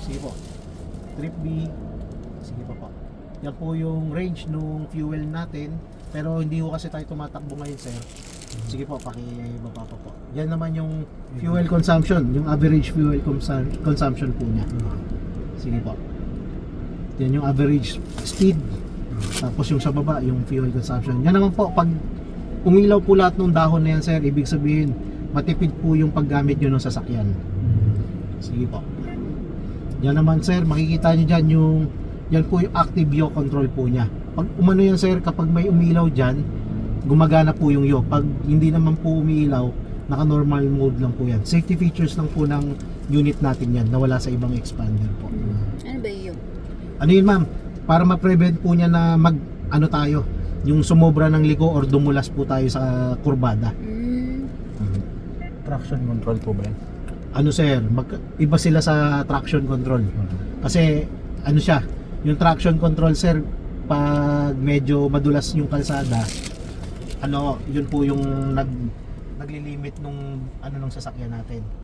Sige po. Trip B. Sige po. Yan po yung range nung fuel natin. Pero hindi ko kasi tayo tumatakbo ngayon, sir. Sige po, pakibaba pa po. Yan naman yung fuel consumption, yung average fuel consumption po niya. Sige po. Yan yung average speed. Tapos yung sa baba, yung fuel consumption. Yan naman po, pag umilaw po lahat ng dahon na yan, sir, ibig sabihin, matipid po yung paggamit nyo ng sasakyan. Sige po. Yan naman, sir, makikita nyo dyan yung, yan po yung active yaw control po niya. Pag umano yan, sir, kapag may umilaw dyan, gumagana po yung yaw. Pag hindi naman po umiilaw, naka normal mode lang po yan. Safety features lang po ng unit natin yan, na wala sa ibang expander po. Ano ba yun? Ano yun, ma'am? Para ma-prevent po niya na ano tayo, yung sumobra ng liko or dumulas po tayo sa kurbada. Traction control po ba yan? Ano, sir, iba sila sa traction control. Kasi ano siya, yung traction control, sir, pag medyo madulas yung kalsada, ano, yun po yung naglilimit nung ano nung sasakyan natin.